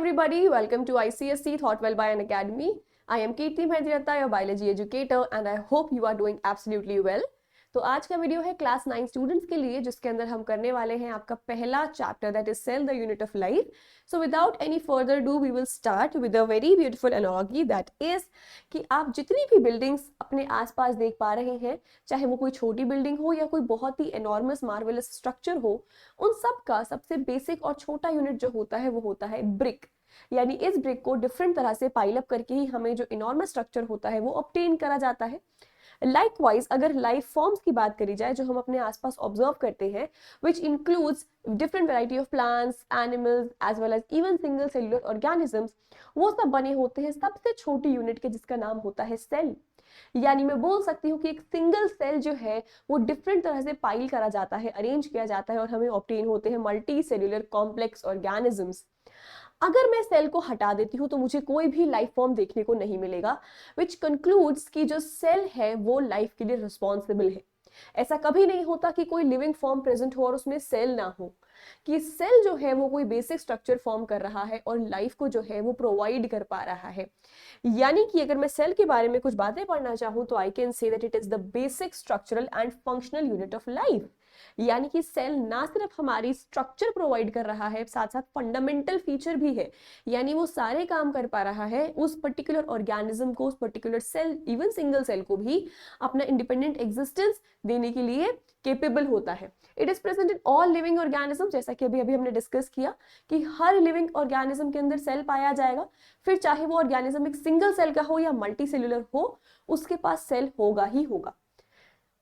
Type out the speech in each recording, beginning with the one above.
everybody, welcome to ICSC Thought Well by an Academy. I am Kirti Mehndiratta, your biology educator, and I hope you are doing absolutely well. तो आज का video है class 9 students के लिए, जिसके अंदर हम करने वाले हैं आपका पहला chapter, that is cell the unit of life. So without any further do we will start with a very beautiful analogy, that is कि आप जितनी भी बिल्डिंग्स अपने आसपास देख पा रहे हैं, चाहे वो कोई छोटी बिल्डिंग हो या कोई बहुत ही एनॉर्मस मार्वेलस स्ट्रक्चर हो, उन सब का सबसे बेसिक और छोटा यूनिट जो होता है वो होता है ब्रिक. यानी इस ब्रिक को डिफरेंट तरह से पाइल अप करके ही हमें जो इनॉर्मस स्ट्रक्चर होता है वो ऑब्टेन करा जाता है. लाइकवाइज अगर लाइफ फॉर्म्स की बात करी जाए जो हम अपने आसपास ऑब्जर्व करते हैं, which includes different variety of plants, animals as well as even single cellular organisms, वो सब बने होते हैं सबसे छोटी यूनिट के, जिसका नाम होता है सेल. यानी मैं बोल सकती हूँ कि एक सिंगल सेल जो है वो डिफरेंट तरह से पाइल करा जाता है, अरेंज किया जाता है और हमें ऑब्टेन होते हैं मल्टी सेल्युलर कॉम्प्लेक्स ऑर्गेनिजम्स. अगर मैं सेल को हटा देती हूँ तो मुझे कोई भी लाइफ फॉर्म देखने को नहीं मिलेगा, विच कंक्लूड्स कि जो सेल है वो लाइफ के लिए रिस्पॉन्सिबल है. ऐसा कभी नहीं होता कि कोई लिविंग फॉर्म प्रेजेंट हो और उसमें सेल ना हो, कि सेल जो है वो कोई बेसिक स्ट्रक्चर फॉर्म कर रहा है और लाइफ को जो है वो प्रोवाइड कर पा रहा है. यानी कि अगर मैं सेल के बारे में कुछ बातें पढ़ना चाहूँ तो I can say that it is the basic structural and functional unit of life. यानी कि सेल ना सिर्फ हमारी स्ट्रक्चर प्रोवाइड कर रहा है, साथ साथ फंडामेंटल फीचर भी है. यानी वो सारे काम कर पा रहा है उस पर्टिकुलर ऑर्गेनिज्म को, उस particular cell, even single cell को भी अपना इंडिपेंडेंट एग्जिस्टेंस देने के लिए केपेबल होता है. It is present in all living organism, जैसा कि अभी हमने डिस्कस किया कि हर लिविंग ऑर्गेनिज्म के अंदर सेल पाया जाएगा. फिर चाहे वो ऑर्गेनिज्म एक सिंगल सेल का हो या मल्टी सेल्युलर हो, उसके पास सेल होगा ही होगा.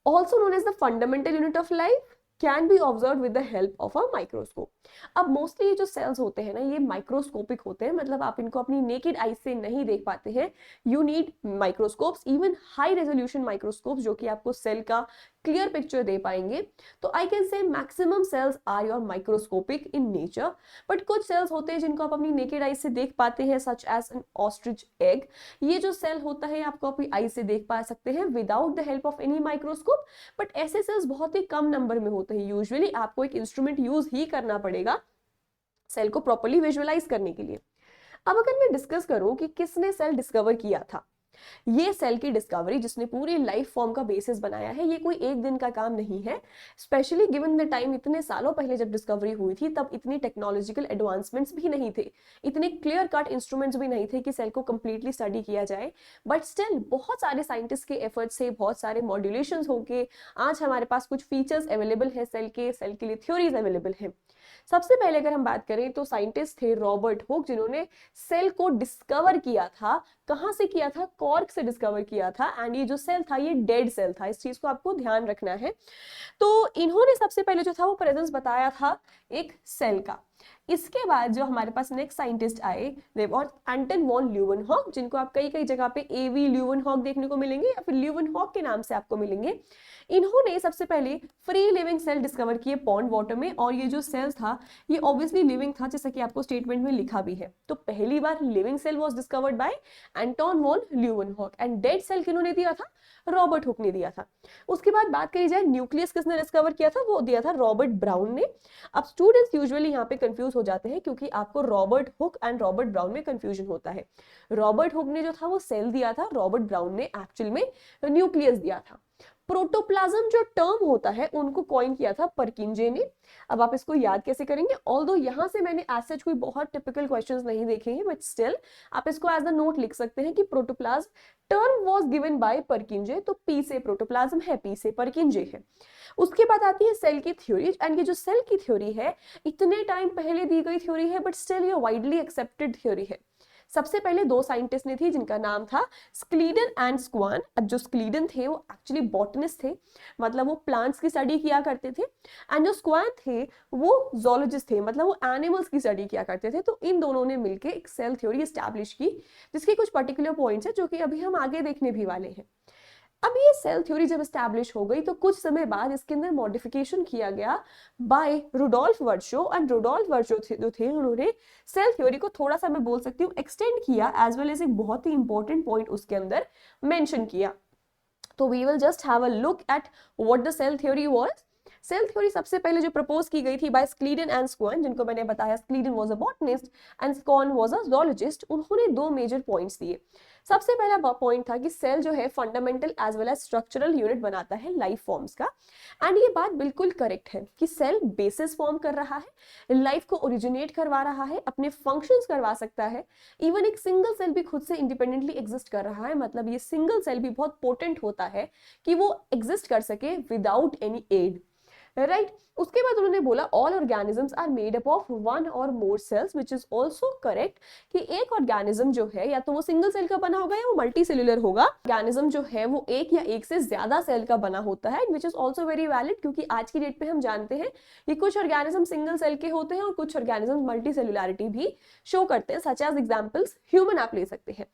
Also known as the fundamental unit of life, can be observed with the help of a microscope. अब मोस्टली ये जो सेल्स होते हैं ना, ये माइक्रोस्कोपिक होते हैं, मतलब आप इनको अपनी नेकेड आई से नहीं देख पाते हैं. You need microscopes, even high resolution microscopes, जो कि आपको सेल का क्लियर पिक्चर दे पाएंगे. तो I can say maximum cells are your microscopic in nature. But कुछ सेल्स होते हैं जिनको आप अपनी नेकेड आई से देख पाते हैं, such as an ostrich egg. ये जो सेल होता है आपको अपनी आई से देख पा सकते हैं without the help of any microscope. But ऐसे सेल्स बहुत ही कम नंबर में होते हैं. यूजुअली आपको एक इंस्ट्रूमेंट यूज ही करना पड़ेगा सेल को प्रॉपर्ली विजुअलाइज करने के लिए. अब अगर मैं डिस्कस करूं कि किसने सेल डिस्कवर किया था, ये सेल की डिस्कवरी जिसने पूरी लाइफ फॉर्म का बेसिस बनाया है, ये कोई एक दिन का काम नहीं है. स्पेशली गिवन द टाइम, इतने सालों पहले जब डिस्कवरी हुई थी तब इतनी टेक्नोलॉजिकल एडवांसमेंट्स भी नहीं थे, इतने क्लियर कट इंस्ट्रूमेंट्स भी नहीं थे कि सेल को कंप्लीटली स्टडी किया जाए. बट स्टिल बहुत सारे साइंटिस्ट के एफर्ट से, बहुत सारे मॉड्यूलेशंस होके आज हमारे पास कुछ फीचर्स अवेलेबल है सेल के लिए थ्योरीज अवेलेबल है. सबसे पहले अगर हम बात करें तो साइंटिस्ट थे रॉबर्ट हुक, जिन्होंने सेल को डिस्कवर किया था. कहां से किया था? कॉर्क से डिस्कवर किया था. एंड ये जो सेल था ये डेड सेल था, इस चीज को आपको ध्यान रखना है. तो इन्होंने सबसे पहले जो था वो प्रेजेंस बताया था एक सेल का. इसके बाद जो हमारे पास नेक्स्ट साइंटिस्ट आए, दे वर एंटन वॉन ल्यूवेनहॉक, जिनको आप कई कई जगह पे एवी ल्यूवेनहॉक देखने को मिलेंगे या फिर ल्यूवेनहॉक के नाम से आपको मिलेंगे. इन्होंने सबसे पहले फ्री लिविंग सेल डिस्कवर किए पॉन्ड वाटर में. और ये जो सेल था ये ऑब्वियसली लिविंग था, जैसा कि आपको स्टेटमेंट में लिखा भी है. तो पहली बार living cell was discovered by Anton von Leeuwenhoek. And dead cell किन्होंने दिया था? रॉबर्ट हुक ने दिया था. उसके बाद बात करी जाए न्यूक्लियस किसने डिस्कवर किया था, वो दिया था रॉबर्ट ब्राउन ने. अब स्टूडेंट्स यूजुअली यहाँ पे कंफ्यूज हो जाते हैं क्योंकि आपको Robert Hooke and Robert brown में कंफ्यूजन होता है. रॉबर्ट हुक ने जो था वो सेल दिया था, रॉबर्ट ब्राउन ने एक्चुअल में न्यूक्लियस दिया था. प्रोटोप्लाज्म जो टर्म होता है उनको कॉइन किया था परकिंजे ने. अब आप इसको याद कैसे करेंगे? ऑल्दो यहाँ से मैंने एज सच कोई बहुत टिपिकल क्वेश्चंस नहीं देखे हैं, बट स्टिल आप इसको एज अ नोट लिख सकते हैं कि protoplasm term was given bye परकिंजे. तो पी से प्रोटोप्लाज्म है, पी से परकिंजे है. उसके बाद आती है सेल की थ्योरी. एंड ये जो सेल की थ्योरी है इतने टाइम पहले दी गई थ्योरी है, बट स्टिल ये वाइडली एक्सेप्टेड थ्योरी है. सबसे पहले दो साइंटिस्ट ने थी जिनका नाम था स्क्लीडन एंड स्क्वान. अब जो स्क्लीडन थे वो एक्चुअली बॉटनिस्ट थे, मतलब वो प्लांट्स की स्टडी किया करते थे. एंड जो स्क्वान थे वो जोलॉजिस्ट थे, मतलब वो एनिमल्स की स्टडी किया करते थे. तो इन दोनों ने मिलकर एक सेल थ्योरी एस्टैब्लिश की, जिसके कुछ पर्टिकुलर पॉइंट्स है जो कि अभी हम आगे देखने भी वाले हैं. अब ये सेल थ्योरी जब एस्टैब्लिश हो गई तो कुछ समय बाद इसके अंदर मॉडिफिकेशन किया गया बाय रुडोल्फ वर्शो. एंड रुडोल्फ वर्शो जो थे उन्होंने सेल थ्योरी को थोड़ा सा, मैं बोल सकती हूँ, एक्सटेंड किया, एज वेल एज एक बहुत ही इंपॉर्टेंट पॉइंट उसके अंदर मेंशन किया. तो we will just have a look at what the cell theory was. Cell theory सबसे पहले जो प्रपोज की गई थी बाय स्क्लीडन एंड स्क्वन, जिनको मैंने बताया Schleiden was a botanist and Schwann was a zoologist, उन्होंने दो मेजर पॉइंट्स दिए। सबसे पहला पॉइंट था कि सेल जो है fundamental as well as structural unit बनाता है लाइफ फॉर्म्स का, एंड ये बात बिल्कुल करेक्ट है कि सेल बेसिस फॉर्म कर रहा है, लाइफ को ओरिजिनेट करवा रहा है, अपने फंक्शंस करवा सकता है। इवन एक सिंगल सेल भी खुद से इंडिपेंडेंटली एग्जिस्ट कर रहा है, मतलब ये सिंगल सेल भी बहुत पोटेंट होता है कि वो एग्जिस्ट कर सके विदाउट एनी एड, राइट। उसके बाद उन्होंने बोला all organisms are made up of one और more cells, which is also correct कि एक ऑर्गेनिज्म जो है या तो वो सिंगल सेल का बना होगा या वो मल्टी सेल्यूलर होगा। ऑर्गेनिज्म जो है वो एक या एक से ज्यादा सेल का बना होता है, विच इज ऑल्सो वेरी वैलिड, क्योंकि आज की डेट पे हम जानते हैं कि कुछ ऑर्गेनिज्म सिंगल सेल के होते हैं और कुछ ऑर्गेनिज्म मल्टी सेल्युलरिटी भी शो करते हैं, सच एज एग्जाम्पल्स ह्यूमन आप ले सकते हैं।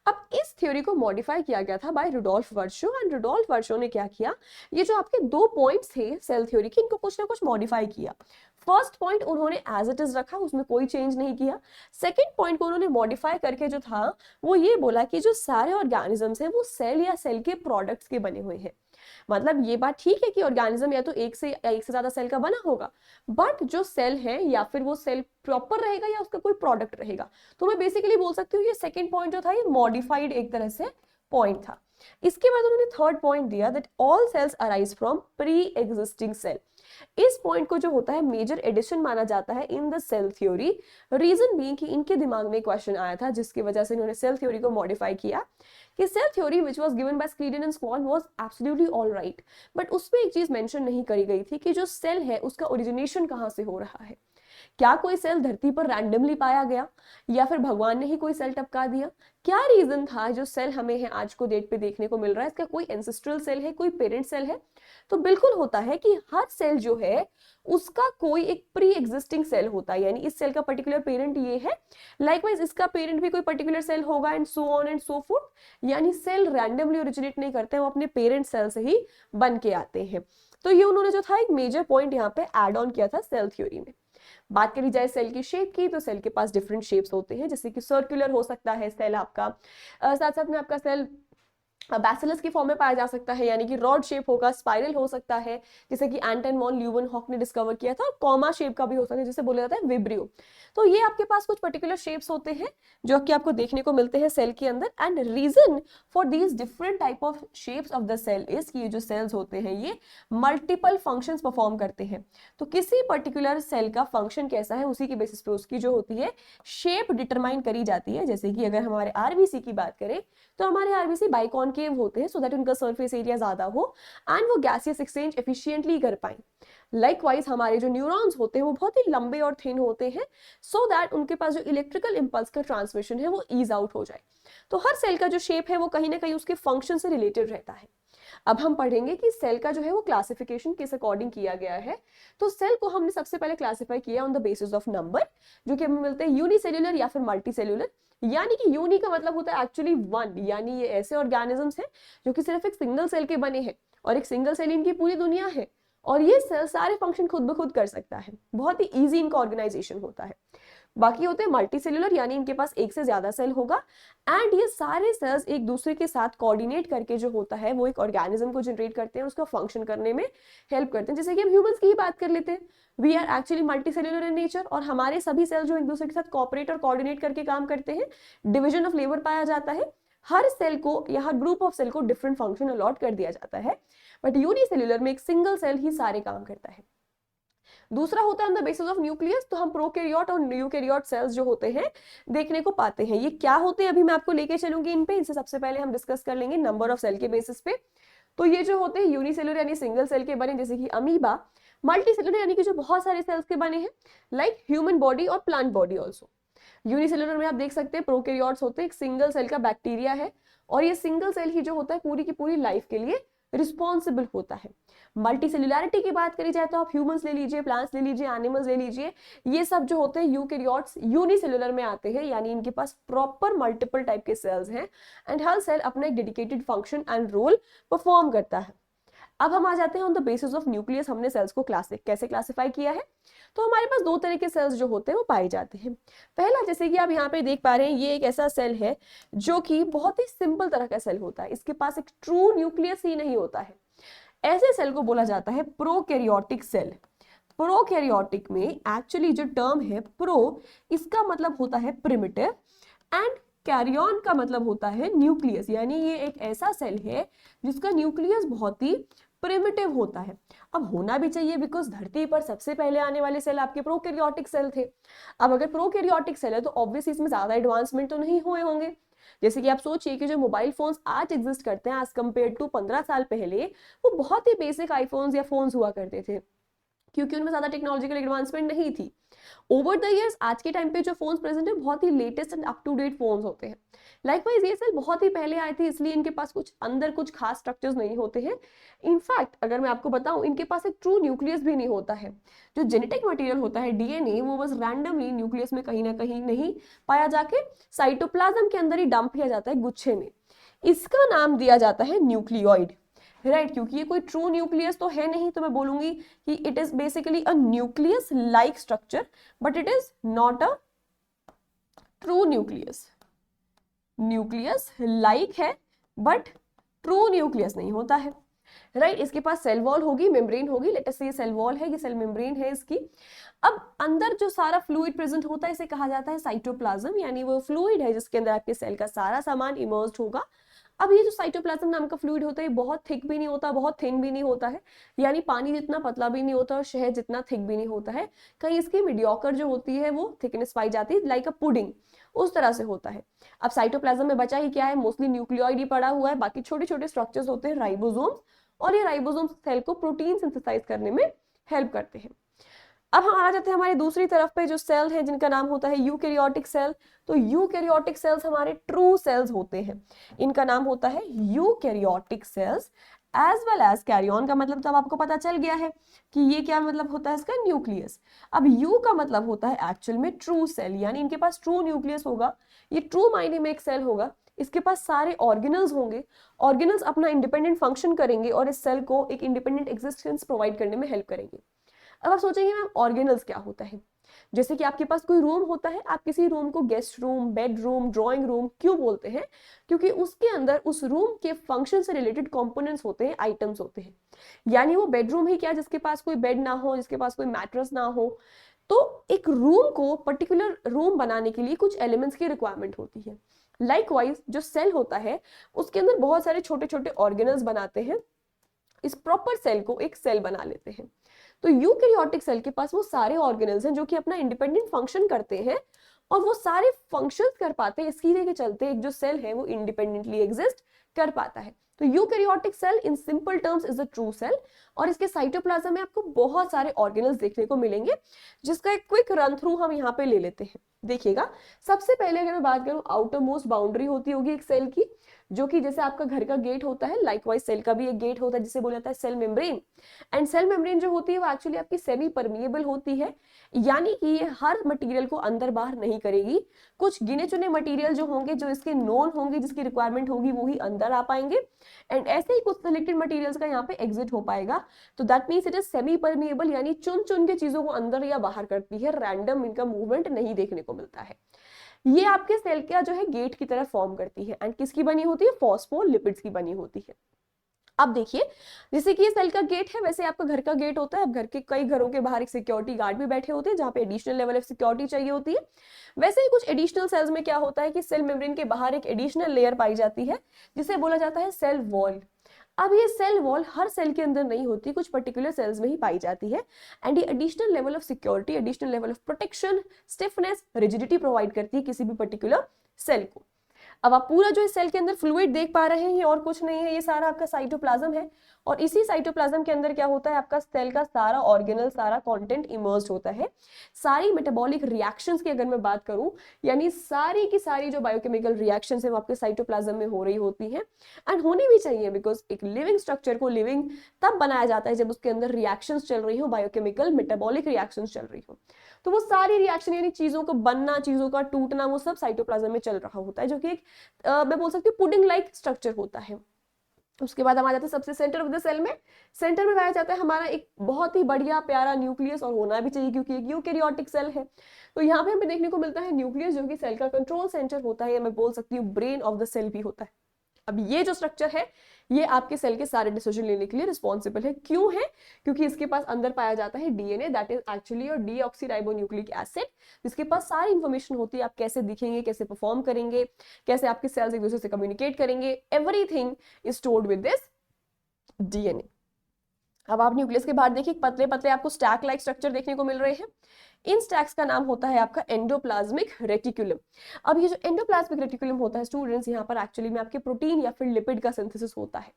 अब इस थ्योरी को मॉडिफाई किया गया था बाय रुडोल्फ वर्शो, एंड रुडोल्फ वर्शो ने क्या किया, ये जो आपके दो पॉइंट्स थे सेल थ्योरी के, इनको कुछ ना कुछ मॉडिफाई किया। फर्स्ट पॉइंट उन्होंने एज इट इज रखा, उसमें कोई चेंज नहीं किया। सेकंड पॉइंट को उन्होंने मॉडिफाई करके जो था वो ये बोला कि जो सारे ऑर्गेनिजम्स हैं वो सेल या सेल के प्रोडक्ट्स के बने हुए हैं। मतलब ये बात ठीक है कि ऑर्गेनिज्म या तो एक से ज्यादा सेल का बना होगा, बट जो सेल है या फिर वो सेल प्रॉपर रहेगा या उसका कोई प्रोडक्ट रहेगा। तो मैं बेसिकली बोल सकती हूँ ये सेकंड पॉइंट जो था ये मॉडिफाइड एक तरह से पॉइंट था। इसके बाद उन्होंने थर्ड पॉइंट दिया that all cells arise from pre existing cell. इस पॉइंट को जो होता है मेजर एडिशन माना जाता है in the cell theory, reason being कि इनके दिमाग में क्वेश्चन आया था जिसकी वजह से इन्होंने सेल थ्योरी को मॉडिफाई किया कि cell theory which was given by Schleiden and Schwann was absolutely alright, but उसमें एक चीज मेंशन नहीं करी गई थी कि जो सेल है उसका ओरिजिनेशन कहां से हो रहा है। क्या कोई सेल धरती पर रैंडमली पाया गया या फिर भगवान ने ही कोई सेल टपका दिया? क्या रीजन था जो सेल हमें है आज को डेट पे देखने को मिल रहा है, इसका कोई एंसेस्ट्रल सेल है, कोई पेरेंट सेल है? तो बिल्कुल होता है कि हर सेल जो है उसका कोई एक प्री एग्जिस्टिंग सेल होता है, यानी इस सेल का पर्टिकुलर पेरेंट ये है, लाइकवाइज इसका पेरेंट भी कोई पर्टिकुलर सेल होगा, and so on and so fourth. यानी सेल रैंडमली ओरिजिनेट नहीं करते, वो अपने पेरेंट सेल से ही बन के आते हैं। तो ये उन्होंने जो था एक मेजर पॉइंट यहाँ पे एड ऑन किया था सेल थ्योरी में। बात करी जाए सेल की शेप की, तो सेल के पास डिफरेंट शेप्स होते हैं, जैसे कि सर्कुलर हो सकता है सेल आपका, साथ साथ में आपका सेल बैसिलस की फॉर्म में पाया जा सकता है, यानी कि रॉड शेप होगा, स्पाइरल हो सकता है जैसे कि एंटन वॉन ल्यूवेनहॉक ने डिस्कवर किया था, और कॉमा शेप का भी हो सकता है जिसे बोला जाता है विब्रियो। तो ये आपके पास कुछ पर्टिकुलर शेप्स होते हैं जो कि आपको देखने को मिलते हैं सेल के अंदर, and reason for these different type of shapes of the cell is कि ये जो सेल्स होते हैं ये मल्टीपल फंक्शंस परफॉर्म करते हैं। तो किसी पर्टिकुलर सेल का फंक्शन कैसा है उसी के बेसिस पे उसकी जो होती है शेप डिटरमाइन करी जाती है। जैसे कि अगर हमारे आरबीसी की बात करें तो हमारे आरबीसी बाइकॉनकेव होते हैं, सो दैट उनका सरफेस एरिया ज्यादा हो एंड वो गैसियस एक्सचेंज एफिशिएंटली कर पाए। लाइकवाइज हमारे जो न्यूरॉन्स होते हैं वो बहुत ही लंबे और थिन होते हैं, सो दैट उनके पास जो इलेक्ट्रिकल इंपल्स का ट्रांसमिशन है वो ईज आउट हो जाए। तो हर सेल का जो शेप है वो कहीं ना कहीं उसके फंक्शन से रिलेटेड रहता है। अब हम पढ़ेंगे कि सेल का जो है वो क्लासिफिकेशन किस अकॉर्डिंग किया गया है। तो सेल को हमने सबसे पहले क्लासिफाई किया on the basis of number, जो कि हमें मिलते हैं यूनिसेल्युलर या फिर मल्टी सेल्युलर। यानी कि यूनि का मतलब होता है एक्चुअली वन, यानी ये ऐसे ऑर्गेनिजम्स हैं जो कि सिर्फ एक सिंगल सेल के बने हैं और एक सिंगल सेल इनकी पूरी दुनिया है, और ये सेल सारे फंक्शन खुद ब खुद कर सकता है, बहुत ही इजी इनका ऑर्गेनाइजेशन होता है। बाकी होते हैं मल्टी सेल्युलर, यानी इनके पास एक से ज्यादा सेल होगा, एंड ये सारे सेल्स एक दूसरे के साथ कोऑर्डिनेट करके जो होता है वो एक ऑर्गेनिज्म को जनरेट करते हैं, उसका फंक्शन करने में हेल्प करते हैं। जैसे कि हम ह्यूमंस की ही बात कर लेते हैं, we are actually multicellular in nature, और हमारे सभी सेल जो एक दूसरे के साथ कोऑपरेट और कोऑर्डिनेट करके काम करते हैं, डिवीजन ऑफ लेबर पाया जाता है। हर सेल को या हर ग्रुप ऑफ सेल को डिफरेंट फंक्शन अलॉट कर दिया जाता है, बट यूनिसेल्युलर में एक सिंगल सेल ही सारे काम करता है। दूसरा होता है on the basis of nucleus, तो हम प्रोकैरियोट और यूकैरियोट सेल्स जो होते हैं देखने को पाते हैं। ये क्या होते हैं अभी मैं आपको लेके चलूंगी इन पे, इनसे सबसे पहले हम डिस्कस कर लेंगे नंबर ऑफ सेल के बेसिस पे। तो ये जो होते हैं यूनिसेलुलर यानी सिंगल सेल के बने, जैसे कि अमीबा। मल्टी सेलुलर यानी कि जो बहुत सारे सेल्स के बने हैं, लाइक ह्यूमन बॉडी और प्लांट बॉडी ऑल्सो। यूनिसेलुलर में आप देख सकते हैं प्रोकैरियोट्स होते हैं, एक सिंगल सेल का बैक्टीरिया है, और ये सिंगल सेल ही जो होता है पूरी की पूरी लाइफ के लिए रिस्पॉन्सिबल होता है। मल्टी सेल्युलरिटी की बात करी जाए तो आप ह्यूमंस ले लीजिए, प्लांट्स ले लीजिए, एनिमल्स ले लीजिए, ये सब जो होते हैं यूकैरियोट्स यूनिसेलुलर में आते हैं, यानी इनके पास प्रॉपर मल्टीपल टाइप के सेल्स हैं, एंड हर सेल अपना एक dedicated function and role perform करता है। अब हम आ जाते हैं on the basis of nucleus, हमने सेल्स को कैसे क्लासिफाई किया है। तो हमारे पास दो तरह के सेल्स जो होते हैं वो पाए जाते हैं। पहला, जैसे कि आप यहाँ पे देख पा रहे हैं, ये एक ऐसा सेल है जो कि बहुत ही सिंपल तरह का सेल होता है, इसके पास एक ट्रू न्यूक्लियस ही नहीं होता है। ऐसे सेल को बोला जाता है प्रोकैरियोटिक सेल। प्रोकैरियोटिक में एक्चुअली जो टर्म है प्रो, इसका मतलब होता है प्रिमिटिव, एंड कैरियन का मतलब होता है न्यूक्लियस, यानी ये एक ऐसा सेल है जिसका न्यूक्लियस बहुत ही प्रिमिटिव होता है। अब होना भी चाहिए, बिकॉज धरती पर सबसे पहले आने वाले सेल आपके प्रोकैरियोटिक सेल थे। अब अगर प्रोकैरियोटिक सेल है तो ऑब्वियसली इसमें ज्यादा एडवांसमेंट तो नहीं हुए होंगे। जैसे कि आप सोचिए कि जो मोबाइल फोन्स आज एग्जिस्ट करते हैं एज कम्पेयर टू 15 साल पहले, वो बहुत ही बेसिक आईफोन्स या फोन्स हुआ करते थे, क्योंकि उनमें ज्यादा टेक्नोलॉजिकल एडवांसमेंट नहीं थी। ओवर द इयर्स आज के टाइम पे जो फोन्स प्रेजेंट है बहुत ही latest and up to date phones होते हैं। लाइकवाइज ये सेल बहुत ही पहले आए थे, इसलिए इनके पास कुछ अंदर कुछ खास स्ट्रक्चर्स नहीं होते हैं। इनफैक्ट अगर मैं आपको बताऊं, इनके पास एक ट्रू न्यूक्लियस भी नहीं होता है। जो जेनेटिक मटेरियल होता है डीएनए, वो बस रैंडमली न्यूक्लियस में कहीं ना कहीं नहीं पाया जाके साइटोप्लाज्म के अंदर ही डंप किया जाता है गुच्छे में। इसका नाम दिया जाता है न्यूक्लियोइड, राइट। क्योंकि ये कोई ट्रू न्यूक्लियस तो है नहीं, तो मैं बोलूंगी कि it is basically a nucleus like structure, but it is not a true nucleus. Nucleus like है बट ट्रू न्यूक्लियस नहीं होता है, राइट। इसके पास सेल वॉल होगी, मेम्ब्रेन होगी। लेट अस से ये सेल वॉल है, ये सेल मेम्ब्रेन है इसकी। अब अंदर जो सारा फ्लूइड प्रेजेंट होता है इसे कहा जाता है साइटोप्लाज्म, यानी वो फ्लूइड है जिसके अंदर आपके सेल का सारा सामान इमर्ज्ड होगा। अब ये जो साइटोप्लाज्म नाम का फ्लूइड होता है, ये बहुत थिक भी नहीं होता, बहुत थिन भी नहीं होता है, यानी पानी जितना पतला भी नहीं होता और शहद जितना थिक भी नहीं होता है। कहीं इसकी मीडियोकर जो होती है वो थिकनेस पाई जाती है, लाइक अ पुडिंग, उस तरह से होता है। अब साइटोप्लाज्म में बचा ही क्या है, मोस्टली न्यूक्लियोइड ही पड़ा हुआ है, बाकी छोटे छोटे स्ट्रक्चर्स होते हैं राइबोसोम्स, और ये राइबोसोम्स सेल को प्रोटीन सिंथेसाइज करने में हेल्प करते हैं। अब हम आ जाते हैं हमारी दूसरी तरफ पे, जो सेल है जिनका नाम होता है यूकैरियोटिक सेल। तो यूकैरियोटिक सेल्स हमारे ट्रू सेल्स होते हैं, इनका नाम होता है eukaryotic cells as well as karyon का मतलब तो अब आपको पता चल गया है कि ये क्या मतलब होता है इसका, न्यूक्लियस। अब यू का मतलब होता है एक्चुअल में ट्रू सेल, यानी इनके पास ट्रू न्यूक्लियस होगा, ये ट्रू मायने में एक सेल होगा, इसके पास सारे ऑर्गेनल्स होंगे, ऑर्गेनल्स अपना इंडिपेंडेंट फंक्शन करेंगे और इस सेल को एक इंडिपेंडेंट एग्जिस्टेंस प्रोवाइड करने में हेल्प करेंगे। अब आप सोचेंगे मैम ऑर्गेनल्स क्या होता है। जैसे कि आपके पास कोई रूम होता है, आप किसी रूम को guest room, bedroom, drawing room क्यों बोलते हैं, क्योंकि उसके अंदर उस रूम के फंक्शन से रिलेटेड कंपोनेंट्स होते हैं, आइटम्स होते हैं। यानी वो बेडरूम ही क्या जिसके पास कोई बेड ना हो, जिसके पास कोई मैट्रेस ना हो। तो एक रूम को, पर्टिकुलर रूम बनाने के लिए कुछ एलिमेंट्स की रिक्वायरमेंट होती है। लाइकवाइज जो सेल होता है उसके अंदर बहुत सारे छोटे छोटे ऑर्गेनल्स बनाते हैं, इस प्रॉपर सेल को एक सेल बना लेते हैं। तो यूकैरियोटिक सेल के पास वो सारे ऑर्गेनल्स हैं जो कि अपना इंडिपेंडेंट फंक्शन करते हैं, और वो सारे फंक्शंस कर पाते हैं, इसी के चलते एक जो सेल है वो इंडिपेंडेंटली एग्जिस्ट कर पाता है। तो eukaryotic cell in simple terms is a true cell, और इसके साइटोप्लाज्म में आपको बहुत सारे ऑर्गेनल्स देखने को मिलेंगे, जिसका एक क्विक रन थ्रू हम यहाँ पे ले लेते हैं। देखिएगा, सबसे पहले अगर मैं बात करूं, आउटर मोस्ट बाउंड्री होती होगी एक सेल की, जो कि जैसे आपका घर का गेट होता है, लाइकवाइज सेल का भी एक गेट होता है जिसे बोला जाता है cell membrane. And cell membrane जो होती है वो एक्चुअली आपकी सेमी परमिएबल होती है, यानी कि ये हर मटेरियल को अंदर बाहर नहीं करेगी। कुछ गिने चुने मटेरियल जो होंगे, जो इसके नोन होंगे, जिसकी रिक्वायरमेंट होगी, वो ही अंदर आ पाएंगे, एंड ऐसे ही कुछ सिलेक्टेड मटेरियल्स का यहाँ पे एग्जिट हो पाएगा। तो that means it is semi permeable, यानी चुन चुन के चीजों को अंदर या बाहर करती है, रैंडम इनका मूवमेंट नहीं देखने को मिलता है। ये आपके सेल का जो है गेट की तरह फॉर्म करती है, एंड किसकी बनी होती है, फॉस्फोलिपिड्स की बनी होती है। अब देखिए, जैसे कि ये सेल का गेट है, वैसे आपका घर का गेट होता है। अब घर के कई घरों के बाहर एक सिक्योरिटी गार्ड भी बैठे होते हैं, जहां पे एडिशनल लेवल ऑफ सिक्योरिटी चाहिए होती है। वैसे ही कुछ एडिशनल सेल्स में क्या होता है कि सेल मेम्ब्रेन के बाहर एक एडिशनल लेयर पाई जाती है, जिसे बोला जाता है सेल वॉल। अब ये सेल वॉल हर सेल के अंदर नहीं होती, कुछ पर्टिकुलर सेल्स में ही पाई जाती है, एंड ये additional level of security, additional level of protection, stiffness, rigidity provide करती है किसी भी पर्टिकुलर सेल को। अब आप पूरा जो इस सेल के अंदर फ्लूइड देख पा रहे हैं, ये और कुछ नहीं है, ये सारा आपका साइटोप्लाज्म है, और इसी साइटोप्लाज्म के अंदर क्या होता है, आपका सेल का सारा ऑर्गेनल, सारा कंटेंट इमर्ज्ड होता है। सारी मेटाबॉलिक रिएक्शंस की अगर मैं बात करूं, यानी सारी की सारी जो बायोकेमिकल रिएक्शंस है वो आपके साइटोप्लाज्म में हो रही होती है, एंड होनी भी चाहिए, बिकॉज एक लिविंग स्ट्रक्चर को लिविंग तब बनाया जाता है जब उसके अंदर रिएक्शंस चल रही हो, बायोकेमिकल मेटाबॉलिक रिएक्शंस चल रही हो। तो वो सारी रिएक्शन, यानी चीजों का बनना, चीजों का टूटना, वो सब साइटोप्लाज्म में चल रहा होता है, जो कि एक मैं बोल सकती हूँ पुडिंग लाइक स्ट्रक्चर होता है। उसके बाद हम आ जाते हैं सबसे सेंटर ऑफ द सेल में। सेंटर में पाया जाता है हमारा एक बहुत ही बढ़िया प्यारा न्यूक्लियस, और होना भी चाहिए क्योंकि एक यूकैरियोटिक सेल है। तो यहाँ पे हमें देखने को मिलता है न्यूक्लियस, जो कि सेल का कंट्रोल सेंटर होता है, या मैं बोल सकती हूँ ब्रेन ऑफ द सेल भी होता है। अब ये जो स्ट्रक्चर है ये आपके सेल के सारे डिसीजन लेने के लिए रिस्पॉन्सिबल है। क्यों है? क्योंकि इसके पास अंदर पाया जाता है DNA, that is actually your deoxyribonucleic acid, जिसके पास सारी इंफॉर्मेशन होती है, आप कैसे दिखेंगे, कैसे परफॉर्म करेंगे, कैसे आपके सेल्स एक दूसरे से कम्युनिकेट करेंगे, everything is stored with this DNA. अब आप न्यूक्लियस के बाहर देखिए पतले पतले आपको स्टैक लाइक स्ट्रक्चर देखने को मिल रहे हैं। इन स्टैक्स का नाम होता है आपका एंडोप्लाज्मिक रेटिकुलम। अब ये जो एंडोप्लाज्मिक रेटिकुलम होता है स्टूडेंट्स, यहाँ पर एक्चुअली में आपके प्रोटीन या फिर लिपिड का सिंथेसिस होता है।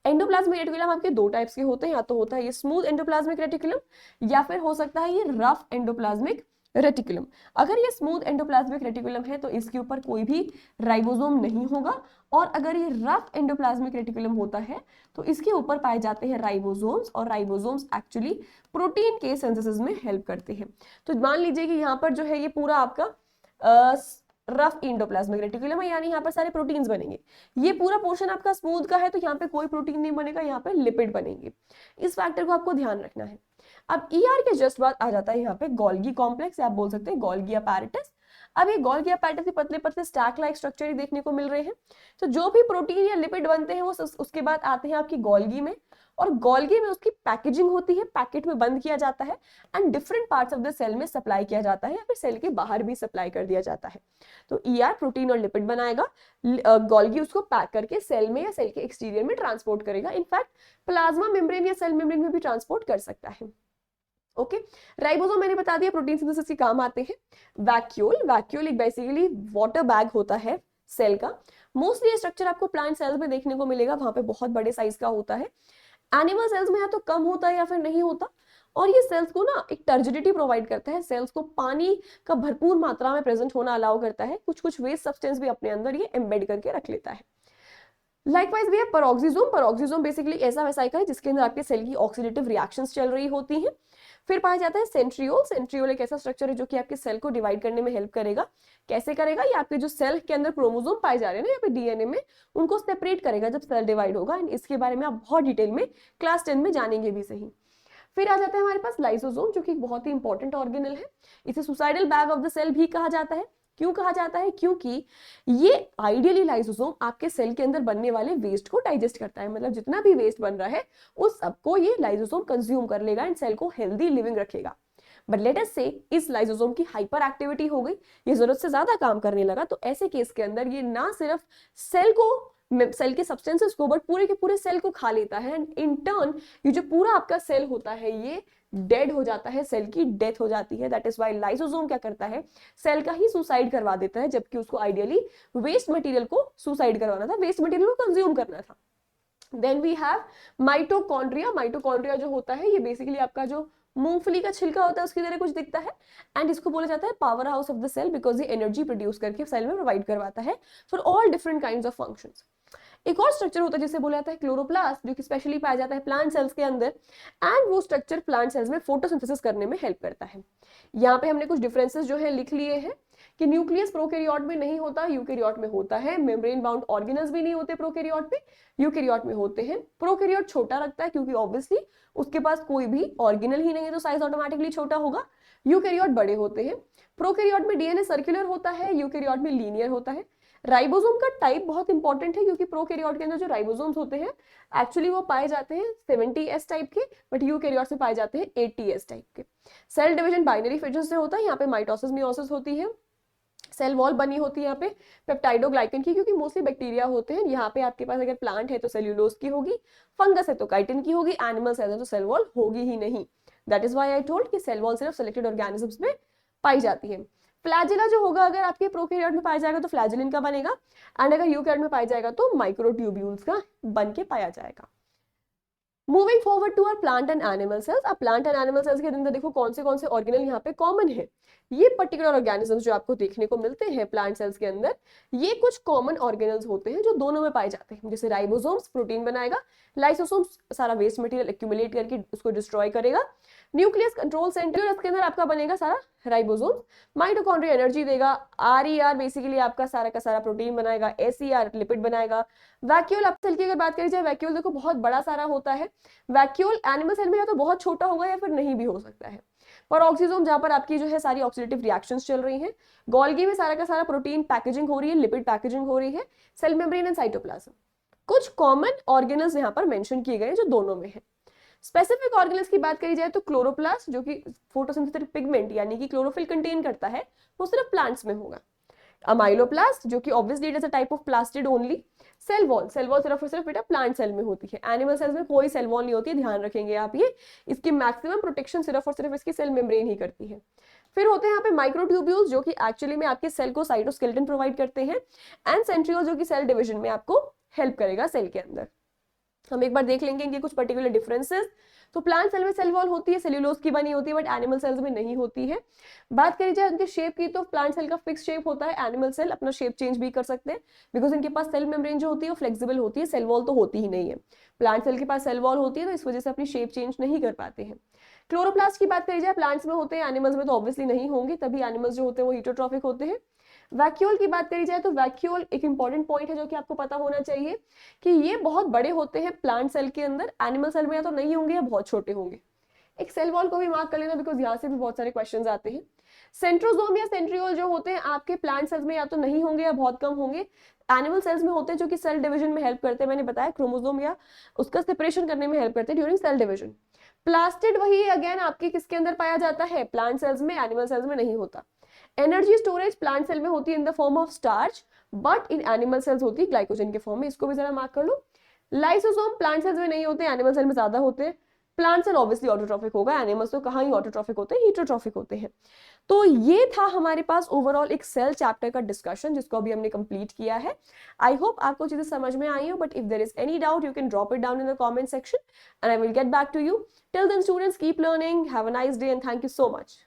एंडोप्लाज्मिक रेटिकुलम आपके दो टाइप्स के होते हैं, या तो होता है ये स्मूथ एंडोप्लाज्मिक रेटिकुलम या फिर हो सकता है ये रफ एंडोप्लाज्मिक रेटिकुलम। अगर ये स्मूथ एंडोप्लाज्मिक रेटिकुलम है तो इसके ऊपर कोई भी राइबोसोम नहीं होगा, और अगर ये रफ एंडोप्लाज्मिक रेटिकुलम होता है तो इसके ऊपर पाए जाते हैं राइबोसोम्स, और राइबोसोम्स एक्चुअली प्रोटीन के सिंथेसिस में हेल्प करते हैं। तो मान लीजिए कि यहाँ पर जो है ये पूरा आपका रफ एंडोप्लाज्मिक रेटिकुलम है, यानी यहाँ पर सारे प्रोटीन्स बनेंगे। ये पूरा पोर्शन आपका स्मूथ का है तो यहाँ पे कोई प्रोटीन नहीं बनेगा, यहाँ पे लिपिड बनेंगे। इस फैक्टर को आपको ध्यान रखना है। अब ईआर के जस्ट बाद आ जाता है यहाँ पे गोल्गी कॉम्प्लेक्स, आप बोल सकते हैं गोल्गी अपैरेटस। अब ये गोल्गी अपैरेटस के पतले पतले स्टैक लाइक स्ट्रक्चर ही देखने को मिल रहे हैं। तो जो भी प्रोटीन या लिपिड बनते हैं वो उसके बाद आते हैं आपकी गोल्गी में, और गोल्गी में उसकी पैकेजिंग होती है, पैकेट में बंद किया जाता है and different parts of the cell में सप्लाई किया जाता है, या फिर सेल के बाहर भी सप्लाई कर दिया जाता है। तो ईआर प्रोटीन और लिपिड बनाएगा, गोल्गी उसको पैक करके सेल में या सेल के एक्सटीरियर में ट्रांसपोर्ट करेगा। इनफैक्ट प्लाज्मा मेम्ब्रेन या सेल मेम्ब्रेन में भी ट्रांसपोर्ट कर सकता है। ओके, राइबोसोम मैंने बता दिया प्रोटीन सिंथेसिस के काम आते हैं। वैक्यूल एक बेसिकली वाटर बैग होता है सेल का। मोस्टली ये स्ट्रक्चर आपको प्लांट सेल्स में देखने को मिलेगा, वहां पे बहुत बड़े साइज का होता है। एनिमल सेल्स में या तो कम होता है या फिर नहीं होता, और ये सेल्स को ना एक टर्जिडिटी प्रोवाइड करता है, सेल्स को पानी का भरपूर मात्रा में प्रेजेंट होना अलाउ करता है, कुछ कुछ वेस्ट सब्सटेंस भी अपने अंदर ये एम्बेड करके रख लेता है। लाइकवाइज भी है पेरोक्सिसोम बेसिकली ऐसा वेसाइकल है जिसके अंदर आपके सेल की ऑक्सीडेटिव रिएक्शंस चल रही होती हैं। फिर पाया जाता है सेंट्रियोल एक ऐसा स्ट्रक्चर है जो कि आपके सेल को डिवाइड करने में हेल्प करेगा। कैसे करेगा? ये आपके जो सेल के अंदर क्रोमोसोम पाए जा रहे हैं ना यहाँ पे डीएनए में, उनको सेपरेट करेगा जब सेल डिवाइड होगा। एंड इसके बारे में आप बहुत डिटेल में क्लास 10 में जानेंगे भी सही। फिर आ जाता है हमारे पास लाइसोसोम, जो कि एक बहुत ही इंपॉर्टेंट ऑर्गेनल है। इसे suicidal bag of the cell भी कहा जाता है। क्यों कहा जाता है? क्योंकि ये आइडियली लाइसोसोम आपके सेल के अंदर बनने वाले वेस्ट को डाइजेस्ट करता है, मतलब जितना भी वेस्ट बन रहा है उस सबको ये लाइसोसोम कंज्यूम कर लेगा एंड सेल को हेल्दी लिविंग रखेगा। बट लेट अस से इस लाइसोसोम की हाइपर एक्टिविटी हो गई, ये जरूरत से ज्यादा काम करने लगा, तो ऐसे केस के अंदर ये ना सिर्फ सेल के सब्सटेंसेस को बट पूरे के पूरे सेल को खा लेता है, एंड इन टर्न ये जो पूरा आपका सेल होता है ये डेड हो जाता है, सेल की डेथ हो जाती है। दैट इज व्हाई लाइसोसोम क्या करता है, सेल का ही सुसाइड करवा देता है, जबकि उसको आइडियली वेस्ट मटेरियल को सुसाइड करवाना था, वेस्ट मटेरियल को कंज्यूम करना था। देन वी हैव माइटोकॉन्ड्रिया जो होता है ये बेसिकली आपका जो मूंगफली का छिलका होता है उसकी तरह कुछ दिखता है, एंड इसको बोला जाता है powerhouse of the cell, because ये एनर्जी प्रोड्यूस करके सेल में प्रोवाइड करवाता है for all different kinds of functions. एक और स्ट्रक्चर होता है जिसे बोला जाता है क्लोरोप्लास्ट, जो कि स्पेशली पाया जाता है प्लांट सेल्स के अंदर, एंड वो स्ट्रक्चर प्लांट सेल्स में फोटोसिंथेसिस करने में हेल्प करता है। यहाँ पे हमने कुछ डिफरेंसेस जो है लिख लिए हैं कि न्यूक्लियस प्रोकैरियोट में नहीं होता, यूकैरियोट में होता है। मेम्ब्रेन बाउंड ऑर्गेनल्स भी नहीं होते प्रोकैरियोट में, यूकैरियोट में होते हैं। प्रोकैरियोट छोटा रखता है क्योंकि ऑब्वियसली उसके पास कोई भी ऑर्गेनल ही नहीं है तो साइज ऑटोमेटिकली छोटा होगा। यूकैरियोट बड़े होते हैं। प्रोकैरियोट में डीएनए सर्कुलर होता है, यूकैरियोट में लीनियर होता है। राइबोसोम का टाइप बहुत इंपॉर्टेंट है क्योंकि प्रोकैरियोट के अंदर जो राइबोसोम्स होते हैं एक्चुअली वो पाए जाते हैं 70S टाइप के, बट यूकैरियोट में पाए जाते हैं 80S टाइप के। सेल डिवीजन बाइनरी फिजन से होता है, यहाँ पे माइटोसिस मियोसिस होती है। सेल वॉल बनी होती है यहाँ पे पेप्टाइडोग्लाइकन की, क्योंकि मोस्टली बैक्टीरिया होते हैं। यहाँ पे आपके पास अगर प्लांट है तो सेल्यूलोज की होगी, फंगस है तो काइटिन की होगी, एनिमल सेल है तो सेल वॉल होगी ही नहीं। That is why I told कि सेल वॉल सिर्फ सिलेक्टेड ऑर्गेनिजम्स में पाई जाती है। फ्लैजिला जो होगा अगर आपके प्रोकैरियोट में पाया जाएगा तो फ्लैजिलिन का बनेगा, एंड अगर यूकैरियोट में पाया जाएगा तो माइक्रोट्यूब्यूल्स का बन के पाया जाएगा। Moving forward to our plant and animal cells. अब प्लांट एंड एनिमल सेल्स के अंदर देखो कौन से ऑर्गेनल यहाँ पे कॉमन है। ये पर्टिकुलर ऑर्गेनिजम्स जो आपको देखने को मिलते हैं प्लांट सेल्स के अंदर, ये कुछ कॉमन ऑर्गेनल्स होते हैं जो दोनों में पाए जाते हैं। जैसे राइबोसोम्स प्रोटीन बनाएगा, लाइसोसोम्स सारा वेस्ट मटेरियल एक्यूमुलेट करके उसको डिस्ट्रॉय करेगा, न्यूक्लियस कंट्रोल सेंटर इसके अंदर आपका बनेगा सारा राइबोसोम, माइटोकॉन्ड्रिया एनर्जी देगा, आरईआर बेसिकली आपका सारा का सारा प्रोटीन बनाएगा, एसईआर लिपिड बनाएगा। वैक्यूल आप सेल की अगर बात करी जाए, वैक्यूल देखो बहुत बड़ा सारा होता है। वैक्यूल एनिमल सेल में या तो बहुत छोटा होगा या फिर नहीं भी हो सकता है। पेरोक्सिसोम जहां पर आपकी जो है सारी ऑक्सीडेटिव रिएक्शंस चल रही हैं। गोल्गी में सारा का सारा प्रोटीन पैकेजिंग हो रही है, लिपिड पैकेजिंग हो रही है, सेल मेम्ब्रेन एंड साइटोप्लाज्म। कुछ कॉमन ऑर्गेनल्स यहाँ पर मेंशन किए गए हैं जो दोनों में है। स्पेसिफिक ऑर्गेनल्स की बात करी जाए तो क्लोरोप्लास्ट जो कि फोटोसिंथेटिक पिगमेंट यानी कि क्लोरोफिल कंटेन करता है, वो सिर्फ प्लांट्स में होगा। अमाइलोप्लास्ट जो कि obviously it is a type of plastid only. Cell wall सिर्फ और सिर्फ बेटा प्लांट सेल में होती है, एनिमल सेल्स में कोई सेल वॉल नहीं होती है, ध्यान रखेंगे आप ये। इसकी मैक्सिमम प्रोटेक्शन सिर्फ और सिर्फ इसकी सेल मेम्ब्रेन ही करती है। फिर होते हैं यहाँ पे माइक्रोट्यूब्यूल्स जो कि एक्चुअली में आपके सेल को साइटोस्केलेटन प्रोवाइड करते हैं, एंड सेंट्रियोल जो कि सेल डिवीजन में आपको हेल्प करेगा सेल के अंदर। हम एक बार देख लेंगे इनके कुछ पर्टिकुलर डिफरेंसेस। तो प्लांट सेल में सेल वॉल होती है, सेल्यूलोज की बनी होती है, बट एनिमल सेल्स में नहीं होती है। बात करी जाए उनके शेप की तो प्लांट सेल का फिक्स शेप होता है, एनिमल सेल अपना शेप चेंज भी कर सकते हैं बिकॉज इनके पास सेल मेम्ब्रेन जो होती है वो फ्लेक्सिबल होती है, सेल वॉल तो होती ही नहीं है। प्लांट सेल के पास सेल वॉल होती है तो इस वजह से अपनी शेप चेंज नहीं कर पाते हैं। क्लोरोप्लास्ट की बात करी जाए प्लांट्स में होते हैं, एनिमल्स में तो ऑब्वियसली नहीं होंगे, तभी एनिमल्स जो होते हैं वो हीटरोट्रॉफिक होते हैं। वैक्यूल की बात करी जाए तो वैक्यूल एक इंपॉर्टेंट पॉइंट है जो कि आपको पता होना चाहिए कि ये बहुत बड़े होते हैं प्लांट सेल के अंदर, एनिमल सेल में या तो नहीं होंगे या बहुत छोटे होंगे। एक सेल वॉल को भी मार्क कर लेना बिकॉज यहाँ से भी बहुत सारे क्वेश्चंस आते हैं। सेंट्रोसोम या सेंट्रियोल जो होते हैं आपके प्लांट सेल्स में या तो नहीं होंगे या बहुत कम होंगे, एनिमल सेल्स में होते हैं जो कि सेल डिवीजन में हेल्प करते हैं, मैंने बताया क्रोमोसोम या उसका सेपरेशन करने में हेल्प करते हैं ड्यूरिंग सेल डिवीजन। प्लास्टिड वही अगेन आपके किसके अंदर पाया जाता है, प्लांट सेल्स में, एनिमल सेल्स में नहीं होता। एनर्जी स्टोरेज प्लांट सेल में होती है in the form of starch, but in animal cells होती है ग्लाइकोजन के फॉर्म में, इसको भी जरा मार्क कर लो। लाइसोसोम प्लांट सेल्स में नहीं होते, एनिमल सेल में ज्यादा होते हैं। प्लांट सेल ऑब्वियसली ऑटोट्रॉफिक होगा, एनिमल्स तो कहाँ ही ऑटोट्रॉफिक होते हैं, हीटरोट्रॉफिक होते हैं। तो ये था हमारे पास ओवरऑल एक सेल चैप्टर का डिस्कशन जिसको अभी हमने कंप्लीट किया है। आई होप आपको चीजें समझ में आई हो, but if there is any doubt you can drop it down in the comment section and I will get back to you. Till then students keep learning, have a nice day and thank you so much.